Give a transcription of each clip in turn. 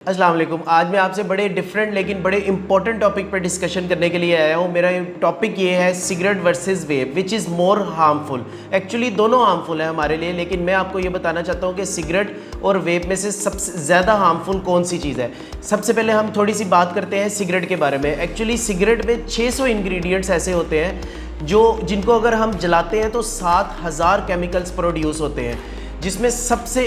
अस्सलाम वालेकुम। आज मैं आपसे बड़े डिफरेंट लेकिन बड़े इंपॉर्टेंट टॉपिक पर डिस्कशन करने के लिए आया हूँ। मेरा टॉपिक ये है cigarette versus vape which is more harmful. Actually दोनों हार्मफुल है हमारे लिए, लेकिन मैं आपको ये बताना चाहता हूँ कि सिगरेट और वेप में से सबसे ज़्यादा हार्मफुल कौन सी चीज़ है। सबसे पहले हम थोड़ी सी बात करते हैं सिगरेट के बारे में। एक्चुअली सिगरेट में 600 इंग्रेडिएंट्स ऐसे होते हैं जिनको अगर हम जलाते हैं तो 7000 केमिकल्स प्रोड्यूस होते हैं, जिसमें सबसे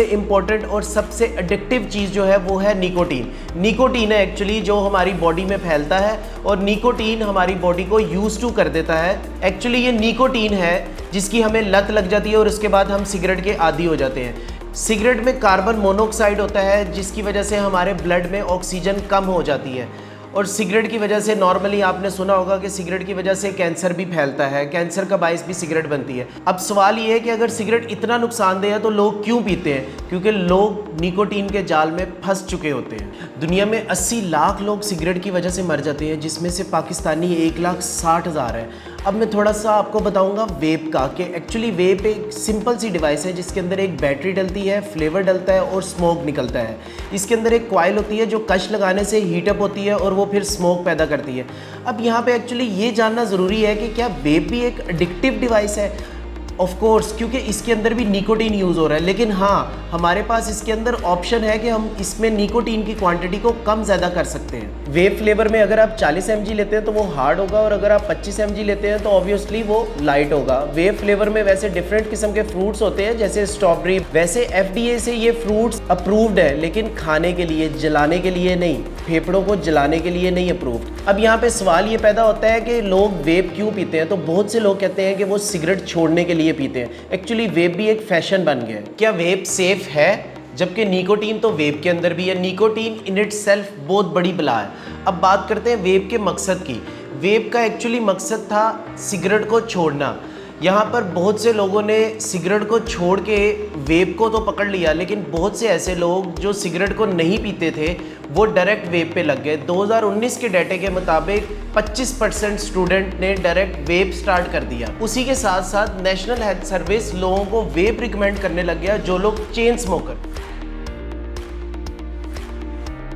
इम्पोर्टेंट और सबसे एडिक्टिव चीज़ जो है वो है निकोटीन। निकोटीन है एक्चुअली जो हमारी बॉडी में फैलता है और निकोटीन हमारी बॉडी को यूज़ टू कर देता है। एक्चुअली ये निकोटीन है जिसकी हमें लत लग जाती है और उसके बाद हम सिगरेट के आदी हो जाते हैं। सिगरेट में कार्बन मोनोऑक्साइड होता है जिसकी वजह से हमारे ब्लड में ऑक्सीजन कम हो जाती है, और सिगरेट की वजह से नॉर्मली आपने सुना होगा कि सिगरेट की वजह से कैंसर भी फैलता है, कैंसर का बायस भी सिगरेट बनती है। अब सवाल ये है कि अगर सिगरेट इतना नुकसानदेह है तो लोग क्यों पीते हैं? क्योंकि लोग निकोटीन के जाल में फंस चुके होते हैं। दुनिया में 80 लाख लोग सिगरेट की वजह से मर जाते हैं, जिसमें से पाकिस्तानी 1,60,000 है। अब मैं थोड़ा सा आपको बताऊंगा वेप का, कि एक्चुअली वेप एक सिंपल सी डिवाइस है जिसके अंदर एक बैटरी डलती है, फ्लेवर डलता है और स्मोक निकलता है। इसके अंदर एक कॉइल होती है जो कश लगाने से हीटअप होती है और वो फिर स्मोक पैदा करती है। अब यहाँ पे एक्चुअली ये जानना ज़रूरी है कि क्या वेप भी एक एडिक्टिव डिवाइस है? ऑफ कोर्स, क्योंकि इसके अंदर भी निकोटीन यूज़ हो रहा है, लेकिन हाँ हमारे पास इसके अंदर ऑप्शन है कि हम इसमें निकोटीन की क्वांटिटी को कम ज़्यादा कर सकते हैं। वेप फ्लेवर में अगर आप 40 mg लेते हैं तो वो हार्ड होगा, और अगर आप 25 mg लेते हैं तो ऑब्वियसली वो लाइट होगा। वेप फ्लेवर में वैसे डिफरेंट किस्म के फ्रूट्स होते हैं जैसे स्ट्रॉबेरी। वैसे FDA से ये फ्रूट्स अप्रूव्ड है, लेकिन खाने के लिए, जलाने के लिए नहीं, फेफड़ों को जलाने के लिए नहीं अप्रूव्ड। अब यहाँ पे सवाल ये पैदा होता है कि लोग वेप क्यों पीते हैं? तो बहुत से लोग कहते हैं कि वो सिगरेट छोड़ने के लिए पीते हैं। एक्चुअली वेप भी एक फैशन बन गया है। क्या वेप सेफ है? जबकि निकोटीन तो वेप के अंदर भी है। निकोटीन इन इट सेल्फ बहुत बड़ी बला है। अब बात करते हैं वेप के मकसद की। वेप का एक्चुअली मकसद था सिगरेट को छोड़ना। यहाँ पर बहुत से लोगों ने सिगरेट को छोड़ के वेप को तो पकड़ लिया, लेकिन बहुत से ऐसे लोग जो सिगरेट को नहीं पीते थे वो डायरेक्ट वेप पे लग गए। 2019 के डाटे के मुताबिक 25% स्टूडेंट ने डायरेक्ट वेप स्टार्ट कर दिया। उसी के साथ साथ नेशनल हेल्थ सर्विस लोगों को वेप रिकमेंड करने लग गया जो लोग चेन स्मोकर